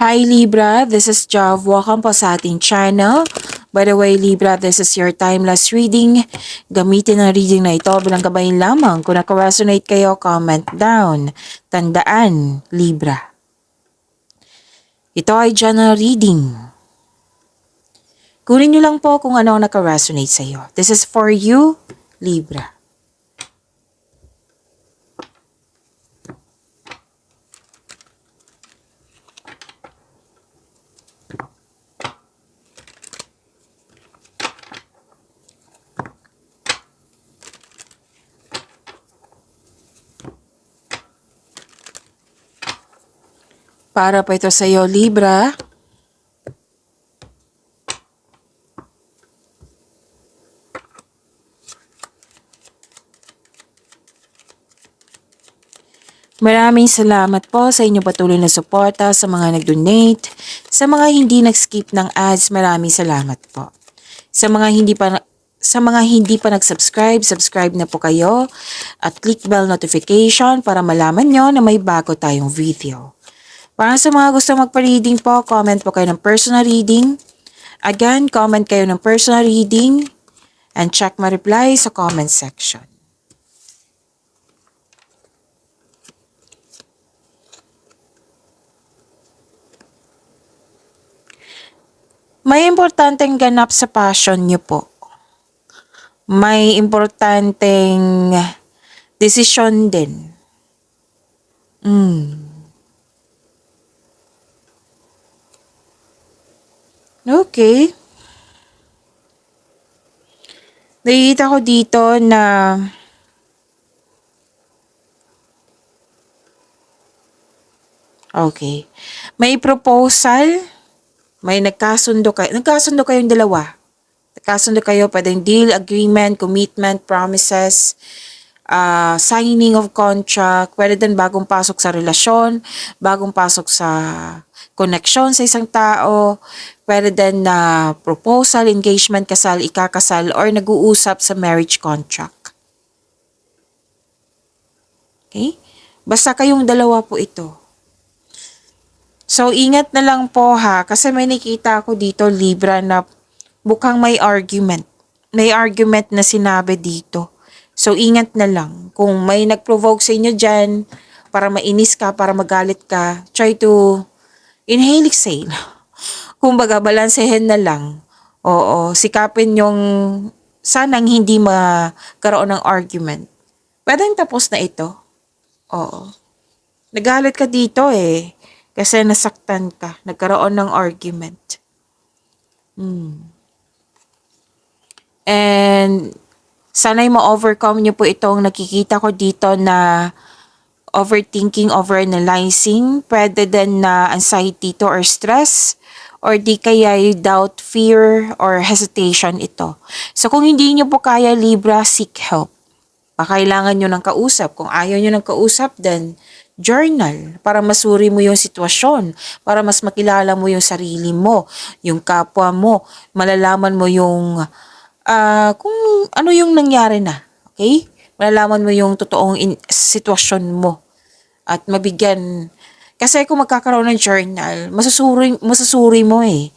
Hi Libra, this is Jav. Welcome po sa ating channel. By the way Libra, this is your timeless reading. Gamitin ang reading na ito bilang gabayan lamang. Kung naka-resonate kayo, comment down. Tandaan, Libra. Ito ay general reading. Kunin nyo lang po kung ano ang naka-resonate sa iyo. This is for you, Libra. Para pa ito sa iyo, Libra. Maraming salamat po sa inyong patuloy na suporta, sa mga nag-donate, sa mga hindi nag-skip ng ads, maraming salamat po. Sa mga hindi pa nag-subscribe, subscribe na po kayo at click bell notification para malaman nyo na may bago tayong video. Para sa mga gusto magpa-reading po, comment po kayo ng personal reading. Again, comment kayo ng personal reading and check my reply sa comment section. May importanteng ganap sa passion niyo po. May importanteng desisyon din. Okay. Nakikita ko dito na okay. May proposal, may nagkasundo kayong dalawa. Nagkasundo kayo, pwedeng deal, agreement, commitment, promises, signing of contract, pwede din bagong pasok sa relasyon, bagong pasok sa connection sa isang tao, pwede din na proposal, engagement, kasal, ikakasal, or nag-uusap sa marriage contract. Okay? Basta kayong dalawa po ito. So, ingat na lang po ha, kasi may nakita ako dito, Libra, na mukhang may argument. May argument na sinabi dito. So, ingat na lang. Kung may nag-provoke sa inyo dyan, para mainis ka, para magalit ka, try to inhale, exhale. Kumbaga, balansehin na lang. Oo, sikapin yung sanang hindi magkaroon ng argument. Pwedeng tapos na ito. Oo. Nagalit ka dito eh. Kasi nasaktan ka. Nagkaroon ng argument. And sana'y ma-overcome niyo po itong nakikita ko dito na overthinking, overanalyzing. Pwede din na anxiety to or stress. Or di kaya doubt, fear, or hesitation ito. So kung hindi niyo po kaya, Libra, seek help. Kailangan nyo ng kausap. Kung ayaw nyo ng kausap, then journal para masuri mo yung sitwasyon, para mas makilala mo yung sarili mo, yung kapwa mo, malalaman mo yung kung ano yung nangyari na. Okay? Malalaman mo yung totoong sitwasyon mo at mabigyan. Kasi kung magkakaroon ng journal, masusuri mo eh.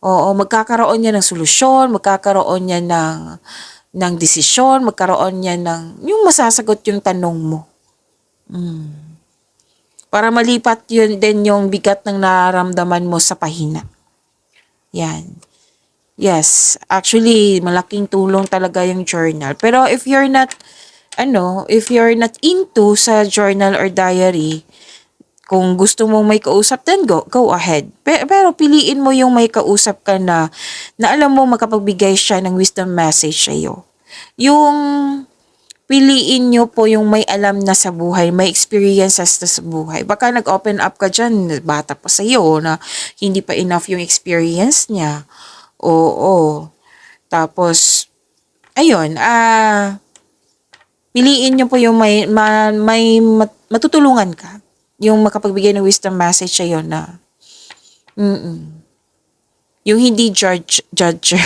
Oo, magkakaroon niya ng solusyon, magkakaroon niya ng desisyon, magkaroon niya ng yung masasagot yung tanong mo. Para malipat yun din yung bigat ng nararamdaman mo sa pahina. Yan. Yes, actually malaking tulong talaga yung journal. Pero if you're not into sa journal or diary, kung gusto mong may kausap, then go ahead. Pero piliin mo yung may kausap ka na alam mo makapagbigay siya ng wisdom message sa iyo. Yung piliin nyo po yung may alam na sa buhay, may experiences na sa buhay. Baka nag-open up ka dyan, bata pa sa iyo na hindi pa enough yung experience niya. Oo. Tapos, ayun, piliin nyo po yung may matutulungan ka. Yung makapagbigay ng wisdom message sa iyo na, yung hindi judger.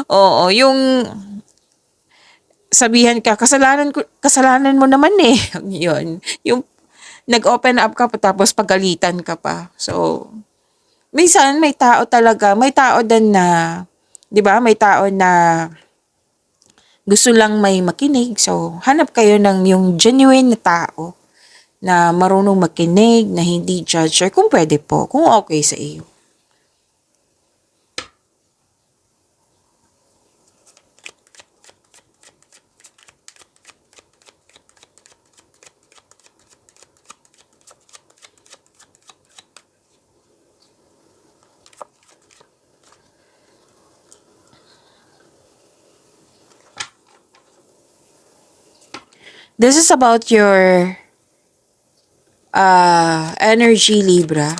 Oo, yung sabihan ka, kasalanan mo naman eh. Yun. Yung nag-open up ka tapos pagalitan ka pa. So, Minsan may tao talaga, may tao din na, 'di ba? May tao na gusto lang may makinig. So, hanap kayo ng yung genuine na tao na marunong makinig, na hindi judger, kung pwede po, kung okay sa iyo. This is about your energy, Libra.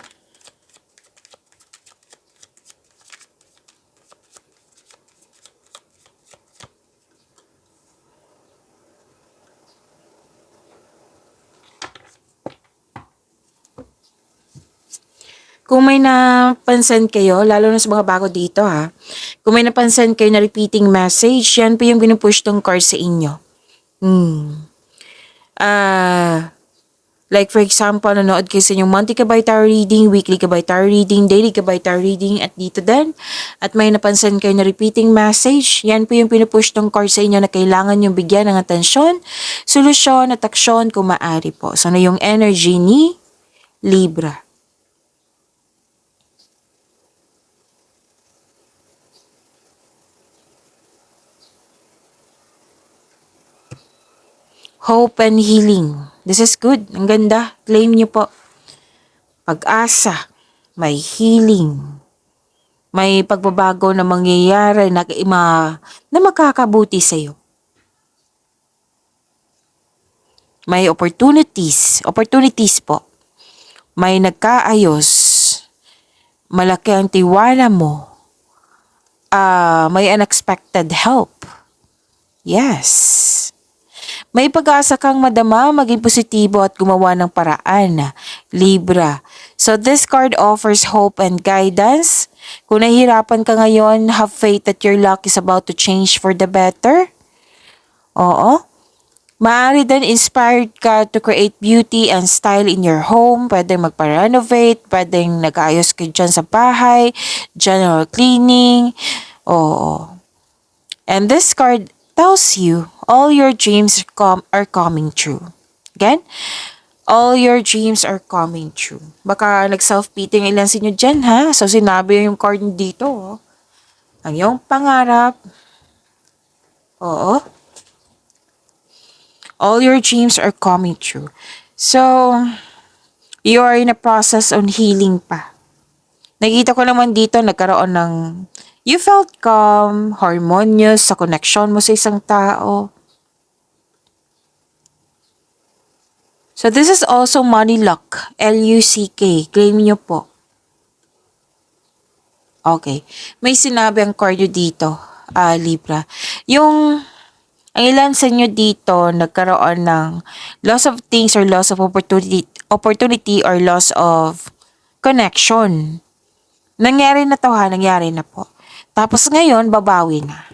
Kung may napansin kayo, lalo na sa mga bago dito ha, kung may napansin kayo na repeating message, yan po yung pinupush tong card sa inyo. Ah, like for example, nanood kayo sa inyong monthly ka by tarot reading, weekly ka by tarot reading, daily ka by tarot reading, at dito din. At may napansin kayo na repeating message, yan po yung pinupush tong card sa inyo na kailangan yung bigyan ng atensyon, solusyon at aksyon kung maaari po. So, ano yung energy ni Libra? Hope and healing. This is good. Ang ganda. Claim nyo po. Pag-asa. May healing. May pagbabago na mangyayari na makakabuti sa'yo. May opportunities. Opportunities po. May nagkaayos. Malaki ang tiwala mo. May unexpected help. Yes. May pag-asa kang madama, maging positibo at gumawa ng paraan, Libra. So this card offers hope and guidance. Kung nahihirapan ka ngayon, have faith that your luck is about to change for the better. Oo. Maaari din inspired ka to create beauty and style in your home. Pwedeng magpa-renovate, pwedeng nag-ayos ka dyan sa bahay, general cleaning. Oo. And this card tells you all your dreams are coming true. Again, all your dreams are coming true. Baka nag-self-pity ng ilan sa inyo dyan, ha? So, sinabi yung card dito, oh. Ang iyong pangarap, oo, all your dreams are coming true. So, you are in a process on healing pa. Nakita ko naman dito, nagkaroon ng, you felt calm, harmonious sa connection mo sa isang tao. So this is also money luck, L-U-C-K. Claim nyo po. Okay. May sinabi ang card dito, Libra. Ang ilan sa inyo dito nagkaroon ng loss of things or loss of opportunity or loss of connection. Nangyari na to ha, nangyari na po. Tapos ngayon, babawi na.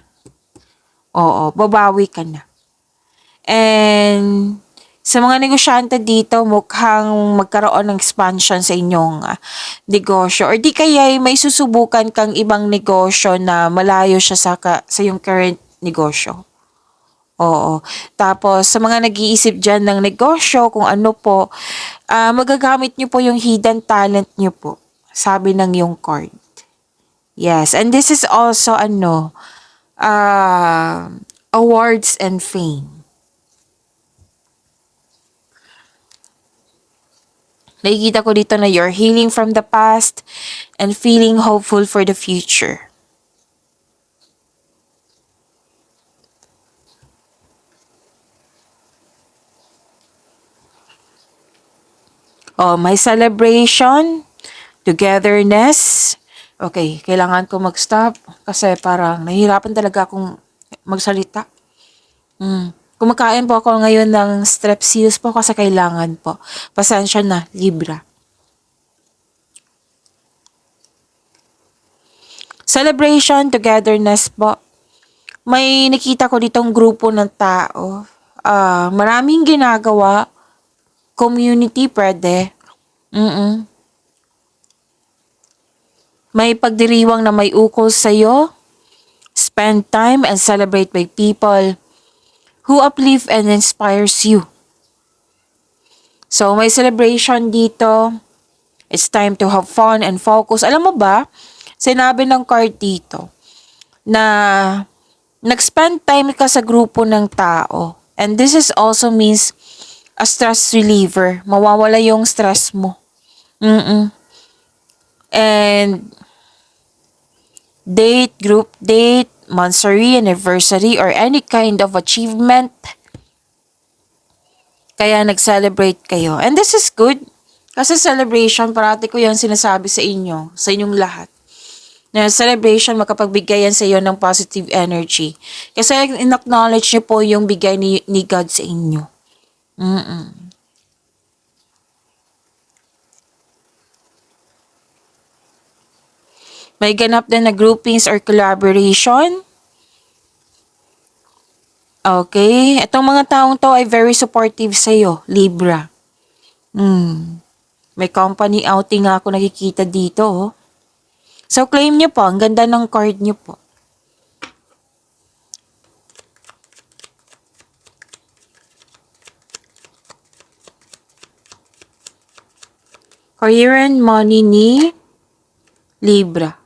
Oo, babawi ka na. And sa mga negosyante dito, mukhang magkaroon ng expansion sa inyong negosyo. Or di kaya may susubukan kang ibang negosyo na malayo siya sa yung current negosyo. Oo. Tapos, sa mga nag-iisip dyan ng negosyo, kung ano po, magagamit nyo po yung hidden talent nyo po. Sabi ng yung card. Yes. And this is also, awards and fame. Nakikita ko dito na you're healing from the past and feeling hopeful for the future. Oh, may celebration, togetherness. Okay, kailangan ko mag-stop kasi parang nahihirapan talaga akong magsalita. Kumakain po ako ngayon ng strepsils po kasi kailangan po. Pasensya na, Libra. Celebration, togetherness po. May nakita ko ditong grupo ng tao. Maraming ginagawa. Community pwede. May pagdiriwang na may ukol sa'yo. Spend time and celebrate by people who uplift and inspires you. So, may celebration dito. It's time to have fun and focus. Alam mo ba, sinabi ng card dito na nag-spend time ka sa grupo ng tao. And this is also means a stress reliever. Mawawala yung stress mo. And date, group date, monthsary, anniversary, or any kind of achievement. Kaya nag-celebrate kayo. And this is good. Kasi celebration, parati ko yan sinasabi sa inyo, sa inyong lahat. Na celebration, makapagbigay yan sa iyo ng positive energy. Kasi in-acknowledge niyo po yung bigay ni God sa inyo. May ganap din na groupings or collaboration. Okay? Itong mga taong to ay very supportive sa iyo, Libra. May company outing nga ako nakikita dito. Oh. So, claim niyo po. Ang ganda ng card niyo po. Career and money ni Libra.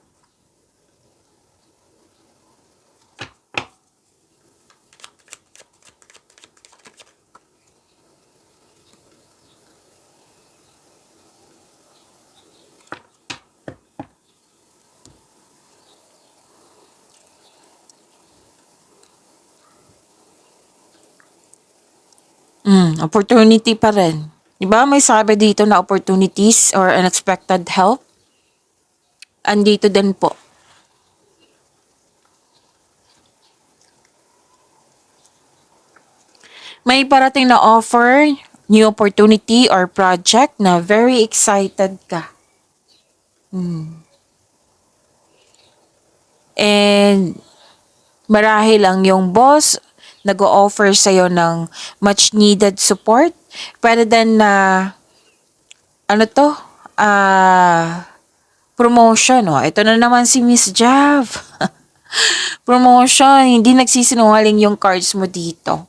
Opportunity pa rin. Diba may sabi dito na opportunities or unexpected help? Andito din po. May parating na offer, new opportunity or project na very excited ka. And marahil ang yung boss nag-o-offer sa'yo ng much needed support. Pwede din na promotion. Oh. Ito na naman si Miss Jav. Promotion, hindi nagsisinungaling yung cards mo dito.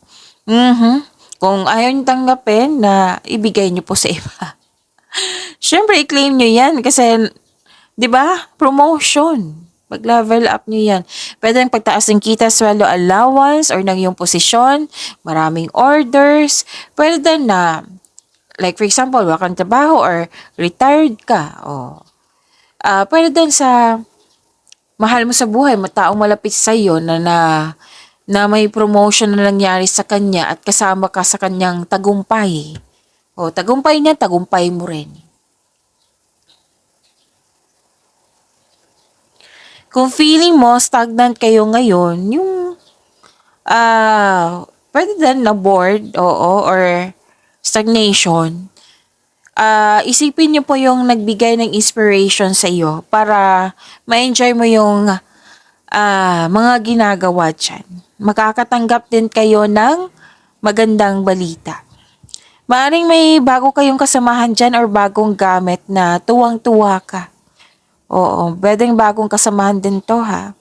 Kung ayaw nyo tanggapin, na ibigay nyo po sa iba. Siyempre, i-claim nyo yan kasi, di ba, promotion. Pag-level up nyo yan. Pwede ng pagtaas ng kita, sweldo, allowance, or ng iyong posisyon, maraming orders. Pwede din na, like for example, wala kang trabaho or retired ka. Pwede din sa mahal mo sa buhay, taong malapit sa iyo na may promotion na nangyari sa kanya at kasama ka sa kanyang tagumpay. Tagumpay niya, tagumpay mo rin. Kung feeling mo stagnant kayo ngayon, yung pwede din na bored, or stagnation. Isipin niyo po yung nagbigay ng inspiration sa iyo para ma-enjoy mo yung mga ginagawa dyan. Makakatanggap din kayo ng magandang balita. Maaring may bago kayong kasamahan dyan or bagong gamit na tuwang-tuwa ka. Oo, pwedeng bagong kasamahan din to ha.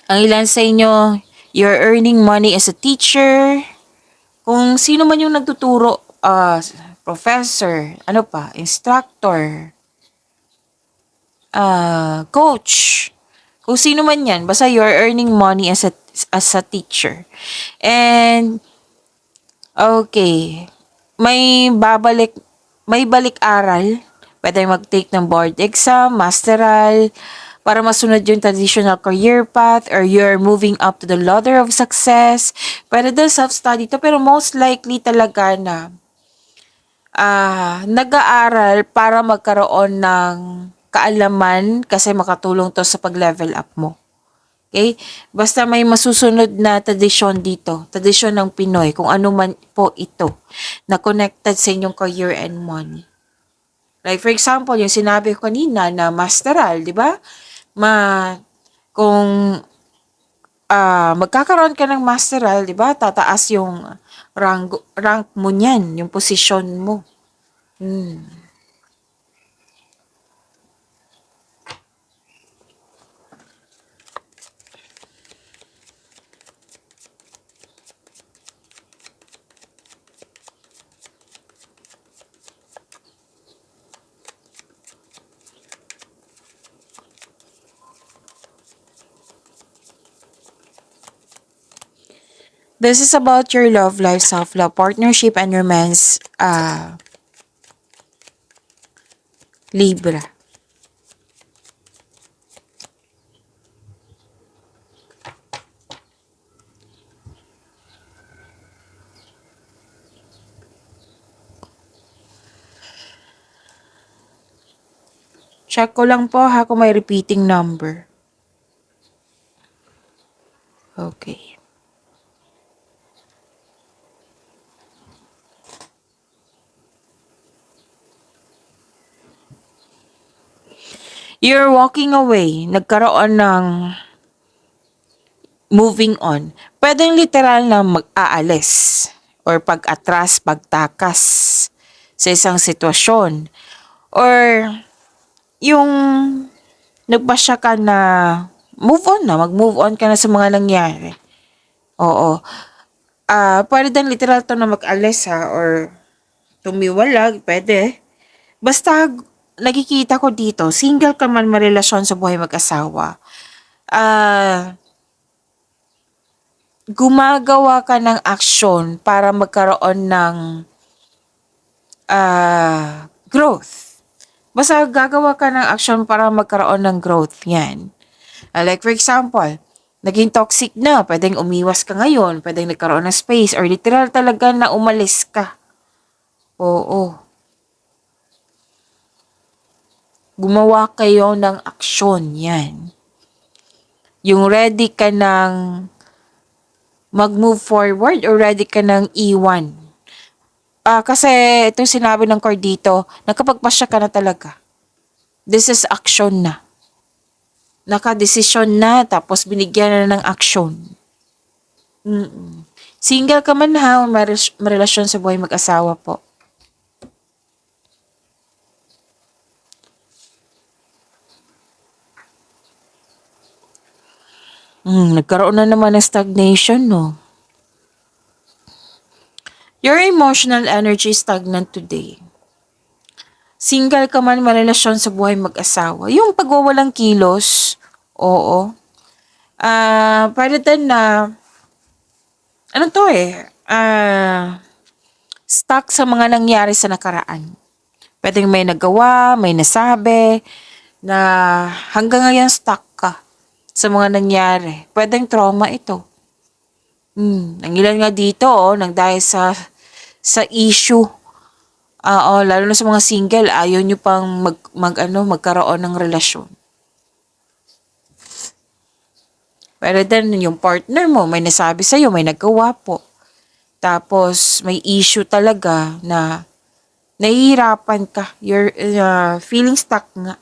Ang ilan sa inyo, you're earning money as a teacher. Kung sino man yung nagtuturo, professor, instructor, coach. Kung sino man yan, basta you're earning money as a teacher. And, okay, may balik aral. Pwede mag-take ng board exam, masteral, para masunod yung traditional career path, or you're moving up to the ladder of success. Pwede din self-study to, pero most likely talaga na nag-aaral para magkaroon ng kaalaman kasi makatulong to sa pag-level up mo. Okay? Basta may masusunod na tradisyon dito, tradisyon ng Pinoy, kung ano man po ito, na connected sa inyong career and money. Like for example, yung sinabi ko kanina na masteral, di ba? Kung magkakaroon ka ng masteral, 'di ba? Tataas yung rank mo niyan, yung posisyon mo. This is about your love life, self-love, partnership, and romance, Libra. Check ko lang po ha kung may repeating number. Okay. You're walking away. Nagkaroon ng moving on. Pwedeng literal na mag-aalis or pag-atras, pagtakas sa isang sitwasyon. Or yung nagpasya ka na move on na, mag-move on ka na sa mga nangyari. Oo. Pwede din literal to na mag-alis ha, or tumiwalag, pwede. Basta, nakikita ko dito, single ka man marelasyon sa buhay mag-asawa, gumagawa ka ng aksyon para magkaroon ng growth. Basta gagawa ka ng aksyon para magkaroon ng growth. Yan. Like for example, naging toxic na, pwedeng umiwas ka ngayon, pwedeng nagkaroon ng space, or literal talaga na umalis ka. Oo. Gumawa kayo ng aksyon. Yan. Yung ready ka ng mag-move forward or ready ka ng iwan. Kasi itong sinabi ng card dito, nakapagpasya ka na talaga. This is action na. Nakadesisyon na, tapos binigyan na ng action. Single ka man ha, marelasyon sa buhay mag-asawa po. Nagkaroon na naman ng stagnation, no? Your emotional energy is stagnant today. Single ka man, marelasyon sa buhay mag-asawa. Yung pagwawalang kilos, oo. Pwede din na, ano to stuck sa mga nangyari sa nakaraan. Pwedeng may nagawa, may nasabi, na hanggang ngayon stuck ka sa mga nangyari. Pwedeng trauma ito. Ang ilan nga dito, nang dahil sa issue. Lalo na sa mga single, ayaw nyo pang magkaroon ng relasyon. Pero then, yung partner mo, may nasabi sa'yo, may nagawa po. Tapos, may issue talaga na nahihirapan ka. You're feeling stuck nga.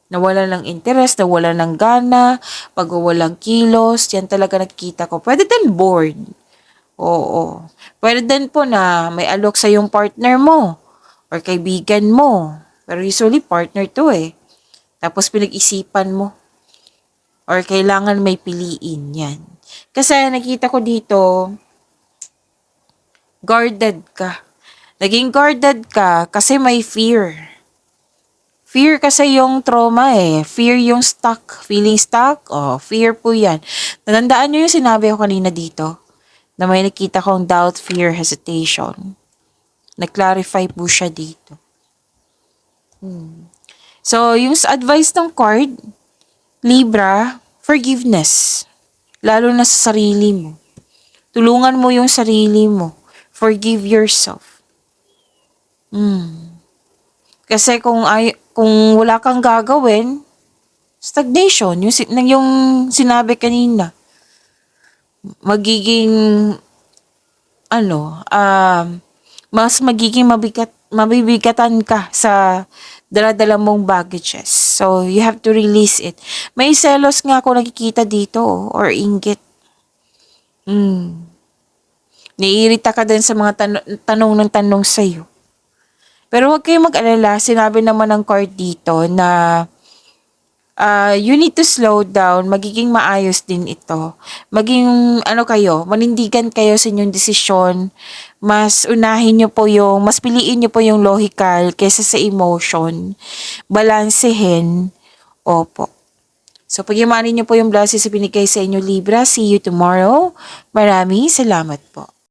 Nawala ng interest, nawala ng gana, pagwawalang kilos, yan talaga nakikita ko. Pwede din bored. Oo. Pwede din po na may alok sa yung partner mo or kaibigan mo. Pero usually partner to Tapos pinag-isipan mo or kailangan may piliin yan. Kasi nakita ko dito, guarded ka. Naging guarded ka kasi may fear. Fear kasi yung trauma Fear yung stuck. Feeling stuck? Fear po yan. Natandaan nyo yung sinabi ko kanina dito? Na may nakita kong doubt, fear, hesitation. Nag-clarify po siya dito. So, yung advice ng card, Libra, forgiveness. Lalo na sa sarili mo. Tulungan mo yung sarili mo. Forgive yourself. Kasi kung wala kang gagawin, stagnation, yung sinabi kanina, magiging mas magiging mabibigatan ka sa dala-dala mong baggages. So, you have to release it. May selos nga ako nakikita dito or inggit. Naiirita ka din sa mga tanong ng tanong sa'yo. Pero huwag kayong mag-alala, sinabi naman ng court dito na you need to slow down, magiging maayos din ito. Maging ano kayo, manindigan kayo sa inyong desisyon, mas unahin nyo po yung, mas piliin nyo po yung logical kaysa sa emotion. Balansehin. Opo. So, pag-imanin nyo po yung blessings sa binigay sa inyo, Libra. See you tomorrow. Maraming salamat po.